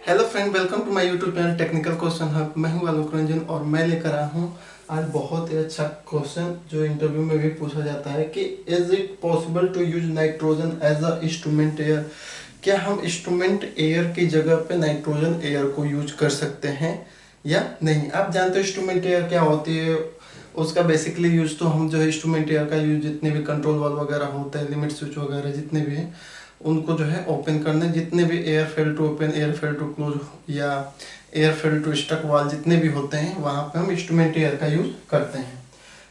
Hello friend, welcome to my YouTube channel technical question hub. मैं हूं आलोक रंजन और मैं लेकर आया हूं आज बहुत ही अच्छा क्वेश्चन जो इंटरव्यू में भी पूछा जाता है कि is it possible to use nitrogen as a instrument air. क्या हम इंस्ट्रूमेंट एयर की जगह पे नाइट्रोजन एयर को यूज कर सकते हैं या नहीं। आप जानते हो इंस्ट्रूमेंट एयर क्या होती है। उसका बेसिकली यूज तो हम जो है इंस्ट्रूमेंट एयर का यूज जितने भी कंट्रोल वाल्व वगैरह होते हैं, लिमिट स्विच वगैरह जितने भी हैं उनको जो है ओपन करने, जितने भी air fail to open, air fail to close या air fail to stuck valve जितने भी होते हैं वहाँ पे हम इंस्ट्रूमेंट एयर का यूज करते हैं।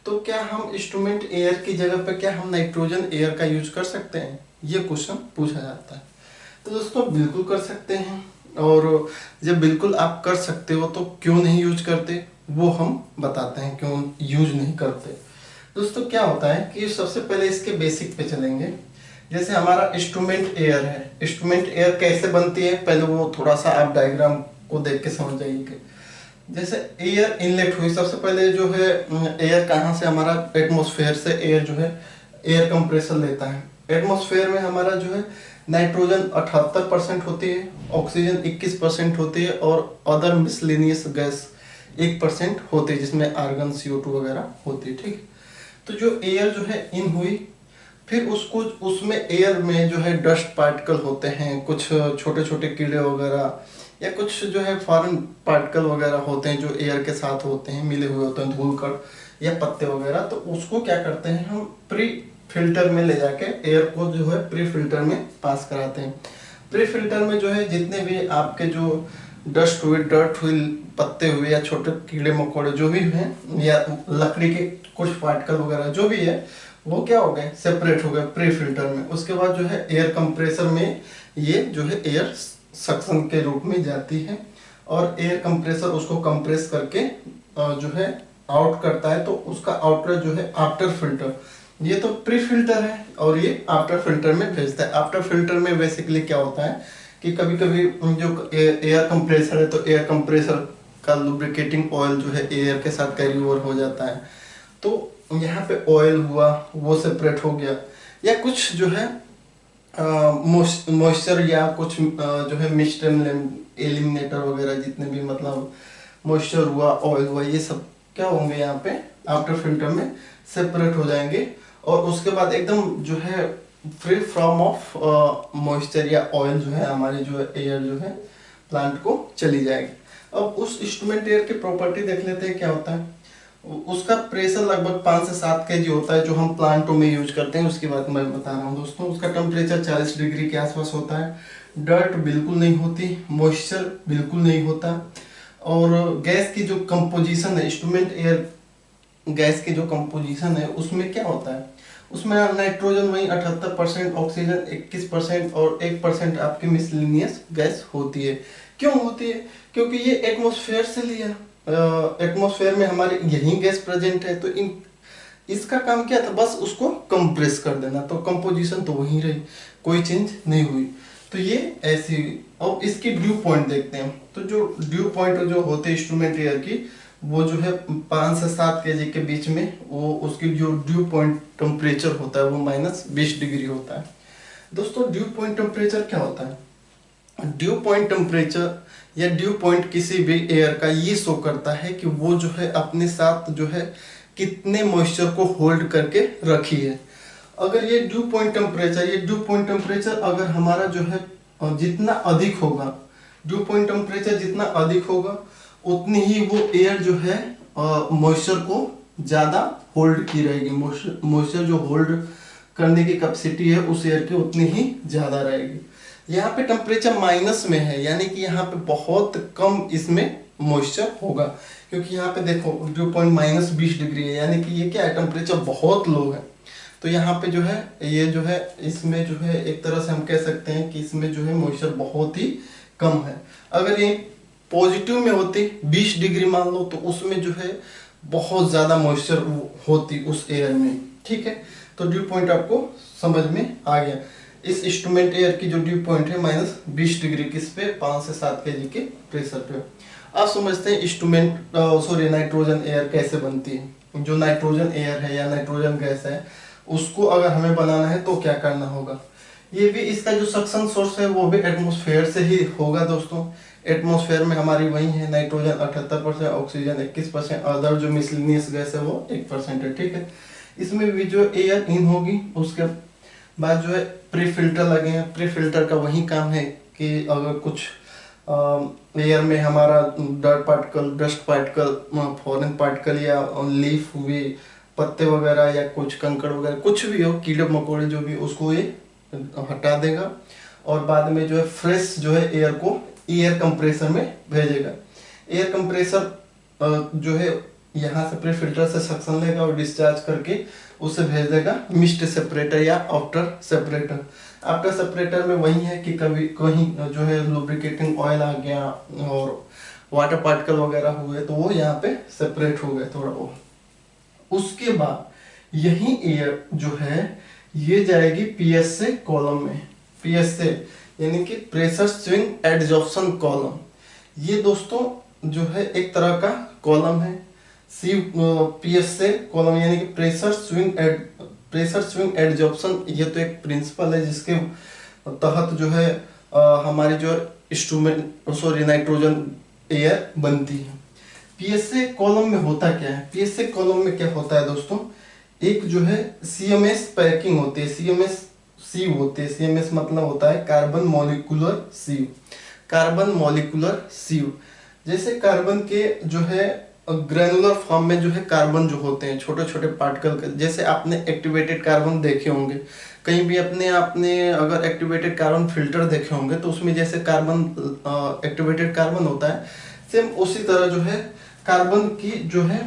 तो क्या हम इंस्ट्रूमेंट एयर की जगह पे क्या हम नाइट्रोजन एयर का यूज कर सकते हैं, ये क्वेश्चन पूछा जाता है। तो दोस्तों बिल्कुल कर सकते हैं, और जब बिल्कुल आप कर सकते हो तो क्यों नहीं यूज करते वो हम बताते हैं क्यों यूज नहीं करते। दोस्तों क्या होता है कि सबसे पहले इसके बेसिक पे चलेंगे। जैसे हमारा इंस्ट्रूमेंट एयर है, इंस्ट्रूमेंट एयर कैसे बनती है पहले वो थोड़ा सा आप डायग्राम को देख के समझ जाइए। जैसे एयर इनलेट हुई, सबसे पहले जो है एयर कहाँ से, हमारा एटमॉस्फेयर से एयर जो है एयर कंप्रेसर लेता है। एटमॉस्फेयर में हमारा जो है नाइट्रोजन 78% होती है, ऑक्सीजन 21% होती है और अदर मिसलेनियस गैस 1% होती है जिसमें आर्गन CO2 वगैरह होती है। ठीक, तो जो एयर जो है इन हुई, फिर उसको उसमें एयर में जो है डस्ट पार्टिकल होते हैं, कुछ छोटे छोटे कीड़े वगैरह या कुछ जो है फॉरेन पार्टिकल वगैरह होते हैं जो एयर के साथ होते हैं, मिले हुए होते हैं, धूल कण या पत्ते वगैरह। तो उसको क्या करते हैं हम प्री फिल्टर में ले जाके एयर को जो है प्री फिल्टर में पास कराते हैं। प्री फिल्टर में जो है जितने भी आपके जो डस्ट हुई, डर्ट हुई, पत्ते हुए या छोटे कीड़े मकोड़े जो भी हैं या लकड़ी के कुछ पार्टिकल वगैरह जो भी है वो क्या हो गए, सेपरेट हो गए प्री फिल्टर में। उसके बाद जो है एयर कंप्रेसर में ये जो है एयर सक्शन के रूप में जाती है और एयर कंप्रेसर उसको कंप्रेस करके जो है आउट करता है। तो उसका आउटलेट जो है आफ्टर फिल्टर, ये तो प्री फिल्टर है और ये आफ्टर फिल्टर में भेजता है। आफ्टर फिल्टर में बेसिकली क्या होता है कि कभी कभी जो एयर कंप्रेसर है तो एयर कंप्रेसर का लुब्रिकेटिंग ऑयल जो है एयर के साथ कैरी ओवर हो जाता है, तो यहाँ पे ऑयल हुआ वो सेपरेट हो गया, या कुछ जो है मॉइस्चर या कुछ जो है मिस्ट एलिमिनेटर वगैरह जितने भी मतलब मॉइस्चर हुआ, ऑयल हुआ, ये सब क्या होंगे यहाँ पे आफ्टर फिल्टर में सेपरेट हो जाएंगे। और उसके बाद एकदम जो है फ्री फ्रॉम ऑफ मॉइस्चर या ऑयल जो है हमारी जो एयर जो है प्लांट को चली जाएगी। अब उस इंस्ट्रूमेंट एयर की प्रॉपर्टी देख लेते हैं क्या होता है। उसका प्रेशर लगभग 5 से 7 kg होता है जो हम प्लांटों में यूज करते हैं, उसकी बात मैं बता रहा हूँ दोस्तों। उसका टेम्परेचर 40 डिग्री के आसपास होता है, डर्ट बिल्कुल नहीं होती, मॉइस्चर बिल्कुल नहीं होता, और गैस की जो कंपोजिशन है, इंस्ट्रूमेंट एयर गैस की जो कंपोजिशन है उसमें क्या होता है, उसमें नाइट्रोजन वही 78%, ऑक्सीजन 21% और 1% आपकी मिसलिनियस गैस होती है। क्यों होती है, क्योंकि ये एटमॉस्फेयर से लिया, एटमॉस्फेयर में हमारे यही गैस प्रेजेंट है, तो इन इसका काम क्या था, बस उसको कंप्रेस कर देना, तो कंपोजिशन तो वही रही, कोई चेंज नहीं हुई। तो ये ऐसी। अब इसकी ड्यू पॉइंट देखते हैं। तो जो ड्यू पॉइंट जो होते हैं इंस्ट्रूमेंट एयर की, वो जो है 5 से 7 kg के बीच में, वो उसकी जो ड्यू पॉइंट टेम्परेचर होता है वो -20 डिग्री होता है। दोस्तों ड्यू पॉइंट टेम्परेचर क्या होता है, ड्यू पॉइंट टेम्परेचर या ड्यू पॉइंट किसी भी एयर का ये शो करता है कि वो जो है अपने साथ जो है कितने मॉइस्चर को होल्ड करके रखी है। अगर ये ड्यू पॉइंट टेम्परेचर अगर हमारा जो है जितना अधिक होगा, ड्यू पॉइंट टेम्परेचर जितना अधिक होगा उतनी ही वो एयर जो है मॉइस्चर को ज़्यादा होल्ड की रहेगी। मॉइस्चर जो होल्ड करने की कैपेसिटी है उस एयर की उतनी ही ज़्यादा रहेगी। यहाँ पे टेम्परेचर माइनस में है, यानी कि यहाँ पे बहुत कम इसमें मॉइस्चर होगा, क्योंकि यहाँ पे देखो ड्यू पॉइंट -20 डिग्री है, यानी कि ये क्या है, टेम्परेचर बहुत लो है। तो यहाँ पे जो है ये जो है इसमें जो है एक तरह से हम कह सकते हैं कि इसमें जो है मॉइस्चर बहुत ही कम है। अगर ये पॉजिटिव में होती 20 डिग्री मान लो, तो उसमें जो है बहुत ज़्यादा मॉइस्चर होती उस एयर में। ठीक है, तो ड्यू पॉइंट आपको समझ में आ गया। इस इंस्ट्रूमेंट एयर की जो ड्यू पॉइंट है -20 डिग्री, किस पे, 5 से 7 kg के प्रेशर पे। अब समझते हैं नाइट्रोजन एयर कैसे बनती है। जो नाइट्रोजन एयर है या नाइट्रोजन गैस है उसको अगर हमें बनाना है तो क्या करना होगा। ये भी इसका जो सक्शन सोर्स है वो भी एटमॉस्फेयर से ही होगा दोस्तों। एटमॉस्फेयर में हमारी वही है, नाइट्रोजन 78%, ऑक्सीजन 21%, अदर जो मिसलिनियस गैस है वो 1% है, ठीक है। इसमें भी जो एयर इन होगी, उसके बाद जो है प्री फिल्टर लगे हैं। प्री फिल्टर का वही काम है कि अगर कुछ एयर में हमारा dirt particle, dust particle, foreign particle या लीफ हुए, पत्ते वगैरह या कुछ कंकड़ वगैरह कुछ भी हो, कीड़े मकोड़े जो भी, उसको ये हटा देगा और बाद में जो है फ्रेश जो है एयर को एयर कंप्रेसर में भेजेगा। एयर कंप्रेसर जो है यहाँ से प्री फिल्टर से सक्शन लेगा और डिस्चार्ज करके उसे भेज देगा मिस्ट सेपरेटर या आफ्टर सेपरेटर। आफ्टर सेपरेटर में वही है कि कभी कहीं जो है लुब्रिकेटिंग ऑयल आ गया और वाटर पार्टिकल वगैरह हुए तो वो यहाँ पे सेपरेट हो गए थोड़ा वो। उसके बाद यही एयर जो है ये जाएगी पीएसए कॉलम में। पीएसए यानी कि प्रेशर स्विंग एडजॉर्प्शन कॉलम। ये दोस्तों जो है एक तरह का कॉलम है। सी पीएसए कॉलम यानी कि प्रेशर स्विंग एडजॉर्प्शन, ये तो एक प्रिंसिपल है जिसके तहत जो है हमारी जो इंस्ट्रूमेंट सॉरी नाइट्रोजन एयर बनती है। पीएसए कॉलम में होता क्या है? पीएसए कॉलम में क्या होता है दोस्तों, एक जो है सीएमएस पैकिंग होती है, सीएमएस सीव होती है। सीएमएस मतलब होता है कार्बन मॉलिक्यूलर सीव। कार्बन मॉलिक्यूलर सीव, जैसे कार्बन के जो है ग्रेनुलर फॉर्म में जो है कार्बन जो होते हैं छोटे छोटे पार्टिकल, जैसे आपने एक्टिवेटेड कार्बन देखे होंगे कहीं भी, आपने अगर एक्टिवेटेड कार्बन फिल्टर देखे होंगे तो उसमें जैसे कार्बन एक्टिवेटेड कार्बन होता है, सेम उसी तरह जो है कार्बन की जो है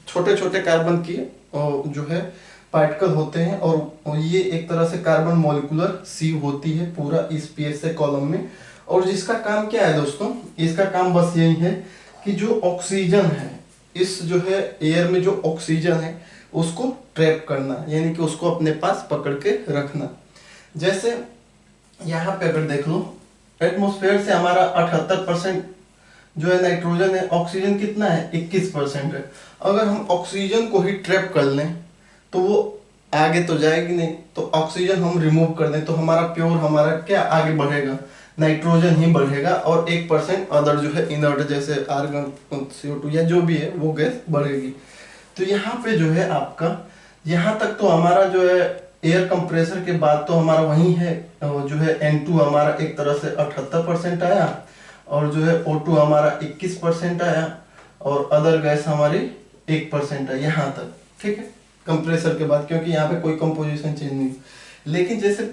छोटे छोटे कार्बन की जो है पार्टिकल होते हैं और ये एक तरह से कार्बन मॉलिक्यूलर सीव होती है पूरा इस पीएसए कॉलम में। और जिसका काम क्या है दोस्तों, इसका काम बस यही है कि जो ऑक्सीजन है, इस जो है एयर में जो ऑक्सीजन है उसको ट्रैप करना, यानी कि उसको अपने पास पकड़ के रखना। जैसे यहाँ पे अगर देख लो, एटमॉस्फेयर से हमारा 78% जो है नाइट्रोजन है, ऑक्सीजन कितना है 21% है। अगर हम ऑक्सीजन को ही ट्रैप कर लें तो वो आगे तो जाएगी नहीं, तो ऑक्सीजन हम रिमूव कर दें तो हमारा प्योर हमारा क्या आगे बढ़ेगा, नाइट्रोजन ही बढ़ेगा और 1% अदर जो है इनर्ट जैसे आर्गन, CO2 या जो भी है वो गैस बढ़ेगी। तो यहाँ पे जो है आपका यहाँ तक तो हमारा जो है एयर कंप्रेसर के बाद तो हमारा वही है जो है N2 हमारा एक तरह से 78% आया और जो है O2 हमारा 21% आया और अदर गैस हमारी 1% है यहाँ तक, ठीक है, कंप्रेसर के बाद, क्योंकि यहाँ पे कोई कंपोजिशन चेंज नहीं। लेकिन जैसे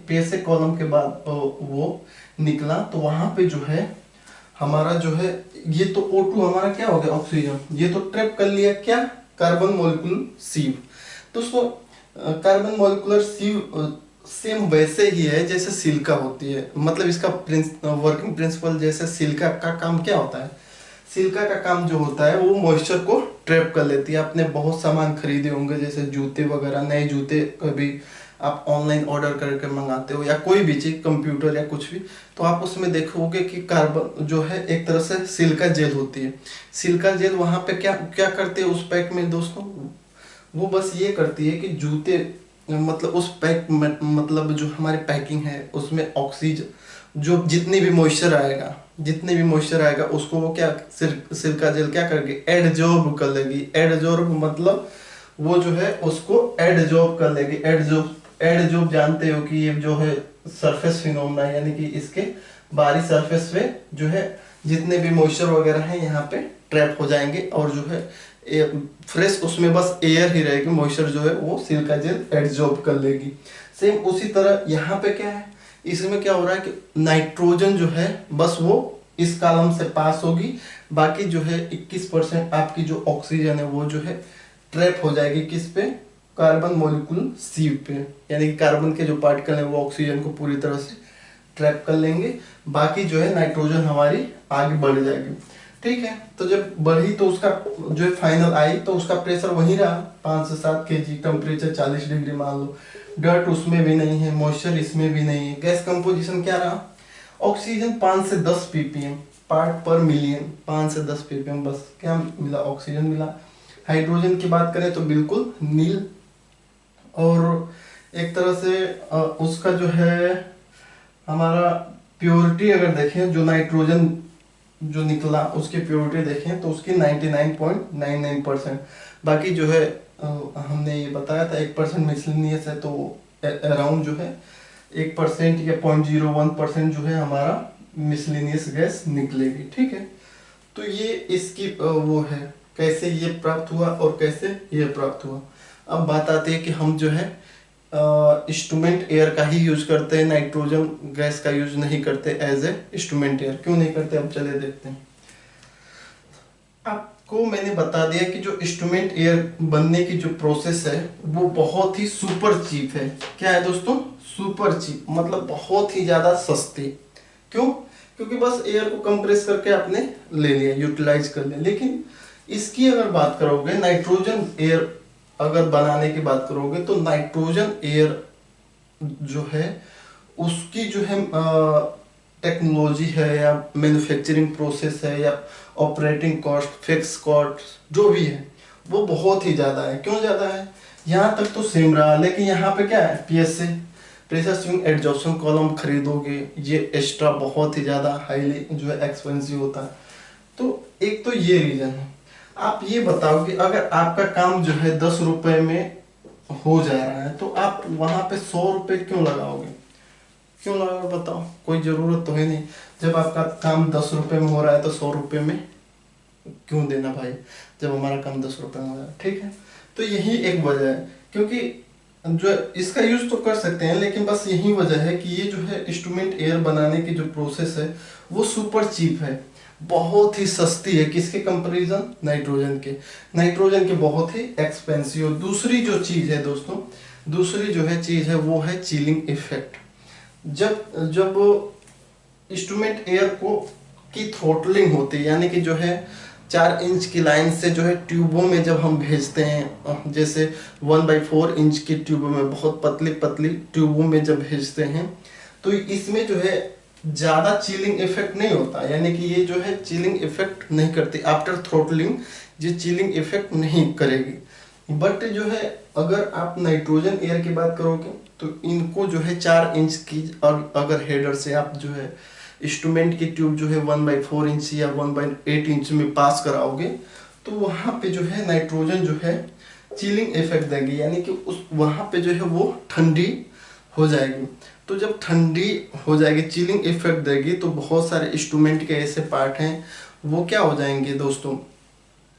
पीएसए कॉलम के बाद वो निकला तो वहां पे जो है हमारा जो है ये तो O2 हमारा क्या हो गया ऑक्सीजन, ये तो ट्रैप कर लिया क्या, कार्बन मॉलिक्यूलर सीव। दोस्तों कार्बन मॉलिक्यूलर सीव सेम वैसे ही है जैसे सिलिका होती है, मतलब इसका वर्किंग प्रिंसिपल जैसे सिलिका का काम क्या होता है, सिलिका का काम जो होता है वो मॉइस्चर को ट्रैप कर लेती है। आपने बहुत सामान खरीदे होंगे जैसे जूते वगैरह, नए जूते कभी आप ऑनलाइन ऑर्डर करके मंगाते हो या कोई भी चीज, कंप्यूटर या कुछ भी, तो आप उसमें देखोगे कि कार्बन जो है एक तरह से सिलिका जेल होती है। सिलिका जेल वहां पे क्या क्या करती है उस पैक में दोस्तों, वो बस ये करती है कि जूते मतलब उस पैक मतलब जो हमारी पैकिंग है उसमें ऑक्सीजन जो जितनी भी मॉइस्चर आएगा उसको वो क्या सिलिका जेल क्या करके एडजॉर्ब कर लेगी। एडजॉर्ब मतलब वो जो है उसको एडजॉर्ब कर लेगी। एडजॉर्ब जानते हो कि ये जो है सरफेस फिनोमेना, यानी कि इसके बाहरी सरफेस पे जो है जितने भी मॉइस्चर वगैरह हैं यहाँ पे ट्रैप हो जाएंगे और जो है फ्रेश उसमें बस एयर ही रहेगी, मॉइस्चर जो है वो सिलिका जेल एडजॉर्ब कर लेगी। सेम उसी तरह यहाँ पे क्या है, इसमें क्या हो रहा है कि नाइट्रोजन जो है बस वो इस कॉलम से पास होगी, बाकी जो है 21% आपकी जो ऑक्सीजन है वो जो है ट्रैप हो जाएगी किस पे, कार्बन मॉलिक्यूल सीव पे, यानी कि कार्बन के जो पार्टिकल है वो ऑक्सीजन को पूरी तरह से ट्रैप कर लेंगे, बाकी जो है नाइट्रोजन हमारी आगे बढ़ जाएगी। ठीक है, तो जब बढ़ी तो उसका जो है फाइनल आई तो उसका प्रेशर वही रहा 5 से 7 kg, टेम्परेचर 40 डिग्री मान लो, डर्ट उसमें भी नहीं है, मॉइस्चर इसमें भी नहीं है, गैस कंपोजिशन क्या रहा, ऑक्सीजन 5 से 10 ppm पार्ट पर मिलियन, 5 से 10 ppm बस क्या मिला, ऑक्सीजन मिला। हाइड्रोजन की बात करें तो बिल्कुल नील, और एक तरह से उसका जो है हमारा प्योरिटी अगर देखें, जो नाइट्रोजन जो निकला उसकी प्योरिटी देखें तो उसकी 99.99%। बाकी जो है हमने ये बताया था 1% मिसलिनियस है, तो अराउंड जो है 1% या 0.01% जो है हमारा मिसलिनियस गैस निकलेगी। ठीक है, तो ये इसकी वो है कैसे ये प्राप्त हुआ और कैसे ये प्राप्त हुआ। अब बात आती है कि हम जो है इंस्ट्रूमेंट एयर का ही यूज करते हैं, नाइट्रोजन गैस का यूज नहीं करते एज ए इंस्ट्रूमेंट एयर। क्यों नहीं करते, अब चले देखते हैं। आपको मैंने बता दिया कि जो इंस्ट्रूमेंट एयर बनने की जो प्रोसेस है वो बहुत ही सुपर चीप है। क्या है दोस्तों, सुपर चीप, मतलब बहुत ही ज्यादा सस्ती। क्यों, क्योंकि बस एयर को कंप्रेस करके आपने ले लिया, यूटिलाइज कर लिया। लेकिन इसकी अगर बात करोगे, नाइट्रोजन एयर अगर बनाने की बात करोगे, तो नाइट्रोजन एयर जो है उसकी जो है टेक्नोलॉजी है या मैन्युफैक्चरिंग प्रोसेस है या ऑपरेटिंग कॉस्ट, फिक्स कॉस्ट जो भी है वो बहुत ही ज़्यादा है। क्यों ज़्यादा है, यहाँ तक तो सेम रहा, लेकिन यहाँ पे क्या है, PSA pressure swing adsorption column खरीदोगे, ये एक्स्ट्रा बहुत ही ज़्यादा हाईली जो है एक्सपेंसिव होता है। तो एक तो ये रीज़न है। आप ये बताओ कि अगर आपका काम जो है 10 रुपए में हो जा रहा है, तो आप वहाँ पे 100 रुपए क्यों लगाओगे, क्यों लगाओगे बताओ, कोई ज़रूरत तो है नहीं। जब आपका काम 10 रुपए में हो रहा है तो 100 रुपए में क्यों देना भाई, जब हमारा काम 10 रुपए में हो रहा है। ठीक है, तो यही एक वजह है, क्योंकि जो इसका यूज तो कर सकते हैं, लेकिन बस यही वजह है कि ये जो है इंस्ट्रूमेंट एयर बनाने की जो प्रोसेस है वो सुपर चीप है, बहुत ही सस्ती है। किसके कंपैरिजन, नाइट्रोजन के, नाइट्रोजन के बहुत ही एक्सपेंसिव। और दूसरी जो चीज है दोस्तों, दूसरी जो है चीज है वो है चिलिंग इफेक्ट। जब जब इंस्ट्रूमेंट एयर को की थ्रोटलिंग होती है, यानी कि जो है 4 इंच की लाइन से जो है ट्यूबों में जब हम भेजते हैं, जैसे 1/4 इंच की ट्यूबों में, बहुत पतली पतली ट्यूबों में जब भेजते हैं, तो इसमें जो है ज़्यादा चिलिंग इफेक्ट नहीं होता, यानी कि ये जो है चिलिंग इफेक्ट नहीं करती। आफ्टर थ्रोटलिंग ये चिलिंग इफेक्ट नहीं करेगी। बट जो है अगर आप नाइट्रोजन एयर की बात करोगे तो इनको जो है 4 इंच की, और अगर हेडर से आप जो है इंस्ट्रूमेंट की ट्यूब जो है 1/4 इंच या 1/8 इंच में पास कराओगे, तो वहाँ पे जो है नाइट्रोजन जो है चिलिंग इफेक्ट देगी, यानी कि उस वहाँ पे जो है वो ठंडी हो जाएगी। तो जब ठंडी हो जाएगी, चिलिंग इफेक्ट देगी, तो बहुत सारे इंस्ट्रूमेंट के ऐसे पार्ट हैं वो क्या हो जाएंगे दोस्तों।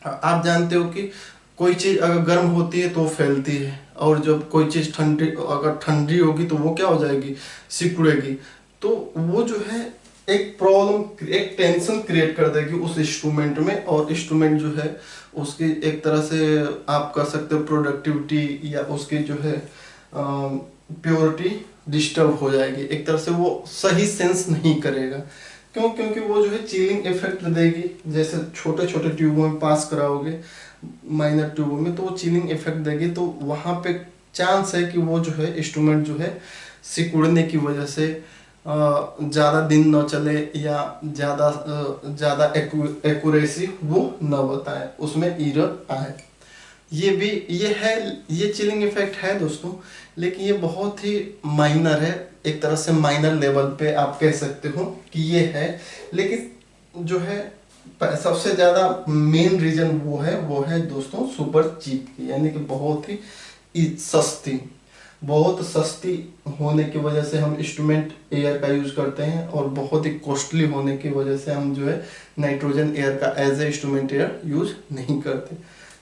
आप जानते हो कि कोई चीज़ अगर गर्म होती है तो फैलती है, और जब कोई चीज़ ठंडी अगर ठंडी होगी तो वो क्या हो जाएगी, सिकुड़ेगी। तो वो जो है एक प्रॉब्लम, एक टेंशन क्रिएट कर देगी उस इंस्ट्रूमेंट में, और इंस्ट्रूमेंट जो है उसकी एक तरह से आप कर सकते हो प्रोडक्टिविटी या उसकी जो है प्योरिटी डिस्टर्ब हो जाएगी, एक तरह से वो सही सेंस नहीं करेगा। क्यों, क्योंकि वो जो है चिलिंग इफेक्ट देगी। जैसे छोटे छोटे ट्यूबों में पास कराओगे, माइनर ट्यूबों में, तो वो चिलिंग इफेक्ट देगी, तो वहाँ पे चांस है कि वो जो है इंस्ट्रूमेंट जो है सिकुड़ने की वजह से ज़्यादा दिन न चले, या ज़्यादा एक्यूरेसी वो न बताए, उसमें एरर आए। ये चिलिंग इफेक्ट है दोस्तों, लेकिन ये बहुत ही माइनर है, एक तरह से माइनर लेवल पे आप कह सकते हो कि ये है। लेकिन जो है सबसे ज़्यादा मेन रीजन वो है दोस्तों सुपर चीप की, यानी कि बहुत ही सस्ती, बहुत सस्ती होने की वजह से हम इंस्ट्रूमेंट एयर का यूज करते हैं, और बहुत ही कॉस्टली होने की वजह से हम जो है नाइट्रोजन एयर का as a instrument air use नहीं करते।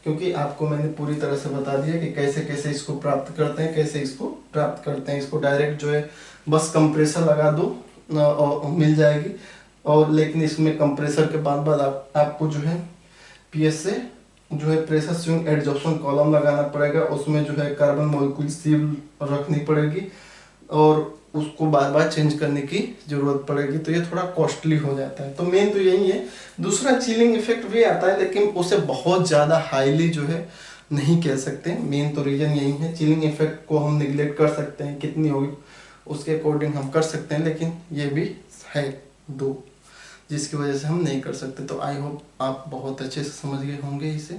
क्योंकि आपको मैंने पूरी तरह से बता दिया कि कैसे कैसे इसको प्राप्त करते हैं, कैसे इसको प्राप्त करते हैं। इसको डायरेक्ट जो है बस कंप्रेसर लगा दो और मिल जाएगी, और लेकिन इसमें कंप्रेसर के बाद आपको जो है पीएसए जो है प्रेशर स्विंग एडजॉर्प्शन कॉलम लगाना पड़ेगा, उसमें जो है कार्बन मॉलिक्यूल सील रखनी पड़ेगी, और उसको बार बार चेंज करने की जरूरत पड़ेगी, तो ये थोड़ा कॉस्टली हो जाता है। तो मेन तो यही है। दूसरा चिलिंग इफेक्ट भी आता है, लेकिन उसे बहुत ज़्यादा हाईली जो है नहीं कह सकते। मेन तो रीजन यही है। चिलिंग इफेक्ट को हम निगलेक्ट कर सकते हैं, कितनी होगी उसके अकॉर्डिंग हम कर सकते हैं, लेकिन ये भी है दो जिसकी वजह से हम नहीं कर सकते। तो आई होप आप बहुत अच्छे से समझ गए होंगे इसे।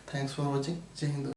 Thanks for watching. जय हिंद।